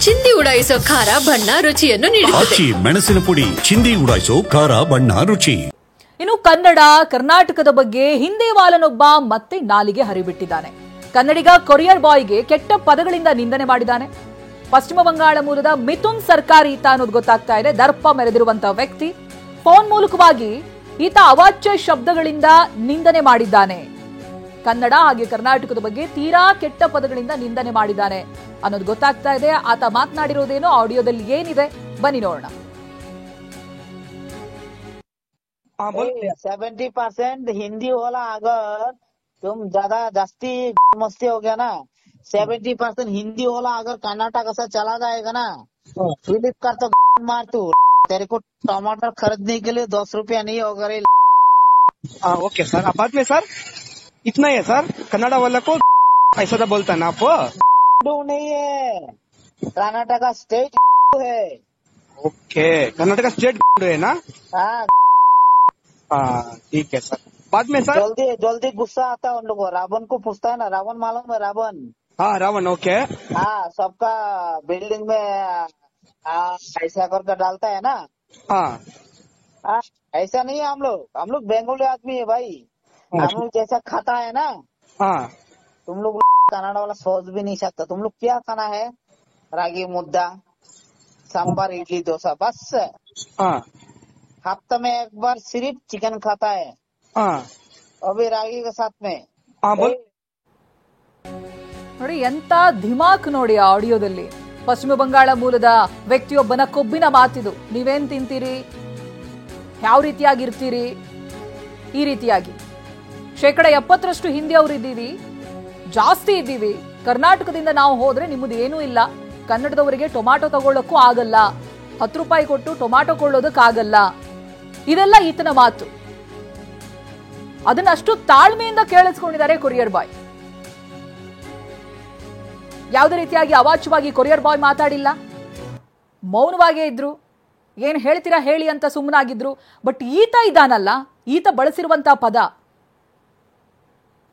ಚಿಂದಿ ಉಡಾಯಿಸೋ ಖಾರ ಬಣ್ಣ ರುಚಿಯನ್ನು ನೀಡುತ್ತದೆ. ಮೆಣಸಿನ ಪುಡಿ ಚಿಂದಿ ಉಡಾಯಿಸೋ ಖಾರ ಬಣ್ಣ ರುಚಿ. ಇನ್ನು ಕನ್ನಡ ಕರ್ನಾಟಕದ ಬಗ್ಗೆ ಹಿಂದಿ ವಾಲನೊಬ್ಬ ಮತ್ತೆ ನಾಲಿಗೆ ಹರಿಬಿಟ್ಟಿದ್ದಾನೆ. ಕನ್ನಡಿಗ ಕೊರಿಯರ್ ಬಾಯ್ಗೆ ಕೆಟ್ಟ ಪದಗಳಿಂದ ನಿಂದನೆ ಮಾಡಿದ್ದಾನೆ. ಪಶ್ಚಿಮ ಬಂಗಾಳ ಮೂಲದ ಮಿಥುನ್ ಸರ್ಕಾರಿ ಈತ ಅನ್ನೋದು ಗೊತ್ತಾಗ್ತಾ ಇದೆ. ದರ್ಪ ಮೆರೆದಿರುವಂತಹ ವ್ಯಕ್ತಿ ಫೋನ್ ಮೂಲಕವಾಗಿ ಈತ ಅವಾಚ್ಯ ಶಬ್ದಗಳಿಂದ ನಿಂದನೆ ಮಾಡಿದ್ದಾನೆ. ಕನ್ನಡ ಹಾಗೆ ಕರ್ನಾಟಕದ ಬಗ್ಗೆ ತೀರಾ ಕೆಟ್ಟ ಪದಗಳಿಂದ ನಿಂದನೆ ಮಾಡಿದ್ದಾನೆ ಅನ್ನೋದು ಗೊತ್ತಾಗ್ತಾ ಇದೆ. ಆತ ಮಾತನಾಡಿರೋದೇನೋ ಆಡಿಯೋದಲ್ಲಿ ಏನಿದೆ ಬನ್ನಿ ನೋಡೋಣ. 70% हिंदी वाला अगर तुम ज्यादा जास्ती मस्ती हो गया ना, 70% हिंदी वाला अगर कर्नाटक से चला जाएगा ना, फ्लिपकार्ट तो मार तू, तेरे को टमाटर खरीदने के लिए 10 रुपया नहीं होगा रे. ओके सर, अब बाद में सर इतना ही है सर. कन्नड़ा वाला को ऐसा तो बोलता है ना आप? नहीं है, कर्नाटक का स्टेट है. ओके, कर्नाटक स्टेट है ना? हाँ ठीक है सर. बाद में सर जल्दी गुस्सा आता है उन लोगों को. रावण को पूछता है ना, रावण मालूम है? रावण, हाँ रावण. ओके, हाँ सबका बिल्डिंग में ऐसा करके डालता है ना. हाँ ऐसा नहीं है. हम लोग बंगाली आदमी है भाई. हम लोग जैसा खाता है ना, हाँ तुम लोग कन्नड़ा वाला सोच भी नहीं सकता. तुम लोग क्या खाना है? रागी मुद्दा, सांबर, इडली, डोसा, बस. हाँ हफ्ते में एक बार सिर्फ चिकन खाता है. हाँ अभी रागी के साथ में. हाँ बोल. ನೋಡಿ ಎಂತ ಧಿಮಾಕ್ ನೋಡಿ ಆ ಆಡಿಯೋದಲ್ಲಿ. ಪಶ್ಚಿಮ ಬಂಗಾಳ ಮೂಲದ ವ್ಯಕ್ತಿಯೊಬ್ಬನ ಕೊಬ್ಬಿನ ಮಾತಿದು. ನೀವೇನ್ ತಿಂತೀರಿ, ಯಾವ ರೀತಿಯಾಗಿರ್ತೀರಿ, ಈ ರೀತಿಯಾಗಿ 70% ಹಿಂದಿ ಅವರು ಇದ್ದೀವಿ, ಜಾಸ್ತಿ ಇದ್ದೀವಿ. ಕರ್ನಾಟಕದಿಂದ ನಾವು ಹೋದ್ರೆ ನಿಮ್ಮದು ಏನೂ ಇಲ್ಲ. ಕನ್ನಡದವರಿಗೆ ಟೊಮಾಟೊ ತಗೊಳ್ಳೋಕ್ಕೂ ಆಗಲ್ಲ, 10 ರೂಪಾಯಿ ಕೊಟ್ಟು ಟೊಮಾಟೊ ಕೊಳ್ಳೋದಕ್ಕಾಗಲ್ಲ. ಇದೆಲ್ಲ ಈತನ ಮಾತು. ಅದನ್ನಷ್ಟು ತಾಳ್ಮೆಯಿಂದ ಕೇಳಿಸ್ಕೊಂಡಿದ್ದಾರೆ ಕೊರಿಯರ್ ಬಾಯ್. ಯಾವುದೇ ರೀತಿಯಾಗಿ ಅವಾಚ್ಯವಾಗಿ ಕೊರಿಯರ್ ಬಾಯ್ ಮಾತಾಡಿಲ್ಲ, ಮೌನವಾಗೇ ಇದ್ರು. ಏನ್ ಹೇಳ್ತೀರಾ ಹೇಳಿ ಅಂತ ಸುಮ್ಮನಾಗಿದ್ರು. ಬಟ್ ಈತ ಇದಾನಲ್ಲ, ಈತ ಬಳಸಿರುವಂತಹ ಪದ,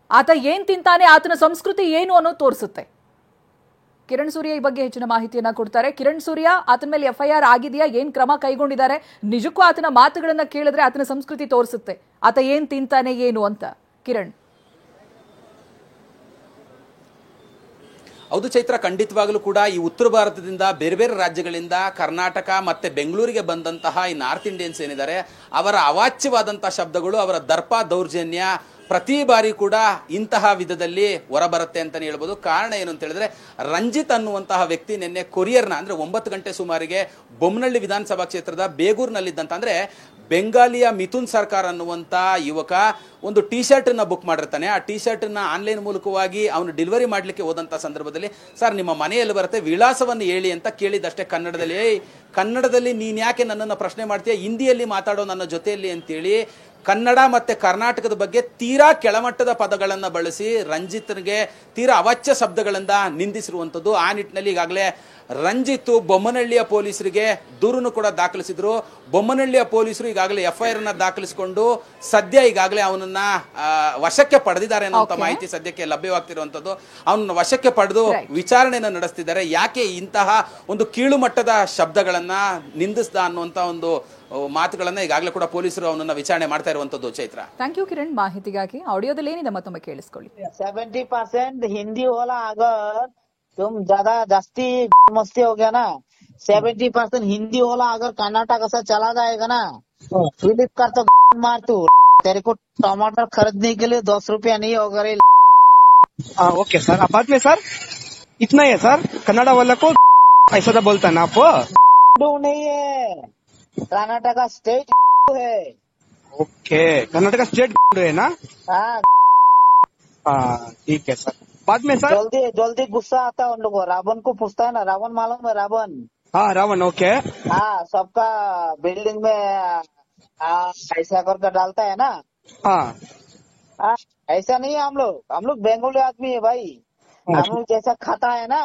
ಆತ ಏನ್ ತಿಂತಾನೆ, ಆತನ ಸಂಸ್ಕೃತಿ ಏನು ಅನ್ನೋದು ತೋರಿಸುತ್ತೆ. ಕಿರಣ್ ಸೂರ್ಯ ಈ ಬಗ್ಗೆ ಹೆಚ್ಚಿನ ಮಾಹಿತಿಯನ್ನ ಕೊಡ್ತಾರೆ. ಕಿರಣ್ ಸೂರ್ಯ, ಆತನ ಮೇಲೆ FIR ಆಗಿದೆಯಾ, ಏನ್ ಕ್ರಮ ಕೈಗೊಂಡಿದ್ದಾರೆ? ನಿಜಕ್ಕೂ ಆತನ ಮಾತುಗಳನ್ನ ಕೇಳಿದ್ರೆ ಆತನ ಸಂಸ್ಕೃತಿ ತೋರಿಸುತ್ತೆ, ಆತ ಏನ್ ತಿಂತಾನೆ ಏನು ಅಂತ. ಕಿರಣ್. ಹೌದು ಚೈತ್ರ, ಖಂಡಿತವಾಗಲೂ ಕೂಡ ಈ ಉತ್ತರ ಭಾರತದಿಂದ ಬೇರೆ ಬೇರೆ ರಾಜ್ಯಗಳಿಂದ ಕರ್ನಾಟಕ ಮತ್ತೆ ಬೆಂಗಳೂರಿಗೆ ಬಂದಂತಹ ಈ ನಾರ್ತ್ ಇಂಡಿಯನ್ಸ್ ಏನಿದ್ದಾರೆ, ಅವರ ಅವಾಚ್ಯವಾದಂತಹ ಶಬ್ದಗಳು, ಅವರ ದರ್ಪ ದೌರ್ಜನ್ಯ ಪ್ರತಿ ಬಾರಿ ಕೂಡ ಇಂತಹ ವಿಧದಲ್ಲಿ ಹೊರಬರುತ್ತೆ ಅಂತಾನೆ ಹೇಳ್ಬೋದು. ಕಾರಣ ಏನು ಅಂತ ಹೇಳಿದ್ರೆ, ರಂಜಿತ್ ಅನ್ನುವಂತಹ ವ್ಯಕ್ತಿ ನಿನ್ನೆ ಕೊರಿಯರ್ನ ಅಂದ್ರೆ 9 ಗಂಟೆ ಸುಮಾರಿಗೆ ಬೊಮ್ಮನಹಳ್ಳಿ ವಿಧಾನಸಭಾ ಕ್ಷೇತ್ರದ ಬೇಗೂರಿನಲ್ಲಿದ್ದಂತ ಅಂದ್ರೆ ಬೆಂಗಾಲಿಯ ಮಿಥುನ್ ಸರ್ಕಾರ ಅನ್ನುವಂತ ಯುವಕ ಒಂದು ಟಿ ಶರ್ಟ್ ಅನ್ನ ಬುಕ್ ಮಾಡಿರ್ತಾನೆ. ಆ ಟಿ ಶರ್ಟ್ ಅನ್ನ ಆನ್ಲೈನ್ ಮೂಲಕವಾಗಿ ಅವನು ಡೆಲಿವರಿ ಮಾಡ್ಲಿಕ್ಕೆ ಹೋದಂತ ಸಂದರ್ಭದಲ್ಲಿ, ಸರ್ ನಿಮ್ಮ ಮನೆಯಲ್ಲಿ ಬರುತ್ತೆ, ವಿಳಾಸವನ್ನು ಹೇಳಿ ಅಂತ ಕೇಳಿದಷ್ಟೇ ಕನ್ನಡದಲ್ಲಿ ನೀನ್ ಯಾಕೆ ನನ್ನನ್ನು ಪ್ರಶ್ನೆ ಮಾಡ್ತೀಯ, ಹಿಂದಿಯಲ್ಲಿ ಮಾತಾಡೋ ನನ್ನ ಜೊತೆಯಲ್ಲಿ ಅಂತೇಳಿ ಕನ್ನಡ ಮತ್ತೆ ಕರ್ನಾಟಕದ ಬಗ್ಗೆ ತೀರಾ ಕೆಳಮಟ್ಟದ ಪದಗಳನ್ನು ಬಳಸಿ ರಂಜಿತ್ಗೆ ತೀರಾ ಅವಾಚ್ಯ ಶಬ್ದಗಳಿಂದ ನಿಂದಿಸಿರುವಂಥದ್ದು. ಆ ನಿಟ್ಟಿನಲ್ಲಿ ಈಗಾಗಲೇ ರಂಜಿತ್ ಬೊಮ್ಮನಹಳ್ಳಿಯ ಪೊಲೀಸರಿಗೆ ದೂರನ್ನು ಕೂಡ ದಾಖಲಿಸಿದ್ರು. ಬೊಮ್ಮನಹಳ್ಳಿಯ ಪೊಲೀಸರು ಈಗಾಗಲೇ FIR ಅನ್ನ ದಾಖಲಿಸಿಕೊಂಡು ಸದ್ಯ ಈಗಾಗಲೇ ಅವನನ್ನ ವಶಕ್ಕೆ ಪಡೆದಿದ್ದಾರೆ ಅನ್ನುವಂಥ ಮಾಹಿತಿ ಸದ್ಯಕ್ಕೆ ಲಭ್ಯವಾಗ್ತಿರುವಂಥದ್ದು. ಅವನನ್ನ ವಶಕ್ಕೆ ಪಡೆದು ವಿಚಾರಣೆಯನ್ನು ನಡೆಸ್ತಿದ್ದಾರೆ. ಯಾಕೆ ಇಂತಹ ಒಂದು ಕೀಳು ಮಟ್ಟದ ಶಬ್ದಗಳನ್ನ ನಿಂದಿಸ್ದ ಅನ್ನುವಂಥ ಒಂದು ಮಾತುಗಳನ್ನ ಈಗಾಗಲೇ ಕೂಡ ಪೊಲೀಸರು ಅವನನ್ನ ವಿಚಾರಣೆ ಮಾಡ್ತಾ ಇರುವಂತದ್ದು. ಚೈತ್ರ, ಥ್ಯಾಂಕ್ ಯು ಕಿರಣ್ ಮಾಹಿತಿಗಾಗಿ. ಆಡಿಯೋದಲ್ಲಿ ಏನಿದೆ ಮತ್ತೊಮ್ಮೆ ಕೇಳಿಸ್ಕೊಳ್ಳಿ. 70% हिंदी वाला अगर तुम ज्यादा जास्ती मस्ती हो गया ना, 70% हिंदी वाला अगर कर्नाटक से चला जाएगा ना, फ्लिपकार्ट तो मार तू, तेरे को टमाटर खरीदने के लिए 10 रुपया नहीं होगा रे. ओके सर, अब बाद में सर इतना ही है सर. कन्नड़ा वाला को ऐसा तो बोलता है ना आप? नहीं है, कर्नाटक का स्टेट है. ओके, कर्नाटक स्टेट है ना? हाँ ठीक है सर. बाद में सर जल्दी गुस्सा आता है उन लोगों को. रावण को पूछता है ना, रावण मालूम है? रावण, हाँ रावण. ओके, हाँ सबका बिल्डिंग में ऐसा करके डालता है ना. हाँ ऐसा नहीं है. हम लोग बंगाली आदमी है भाई. हम लोग जैसा खाता है ना,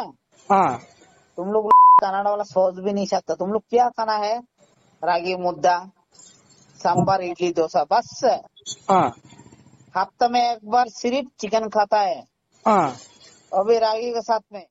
हाँ तुम लोग कन्नड़ा वाला सोच भी नहीं सकता. तुम लोग क्या खाना है? रागी मुद्दा, सांबर, इडली, डोसा, बस. हाँ हफ्ते में एक बार सिर्फ चिकन खाता है. हाँ अभी रागी के साथ में.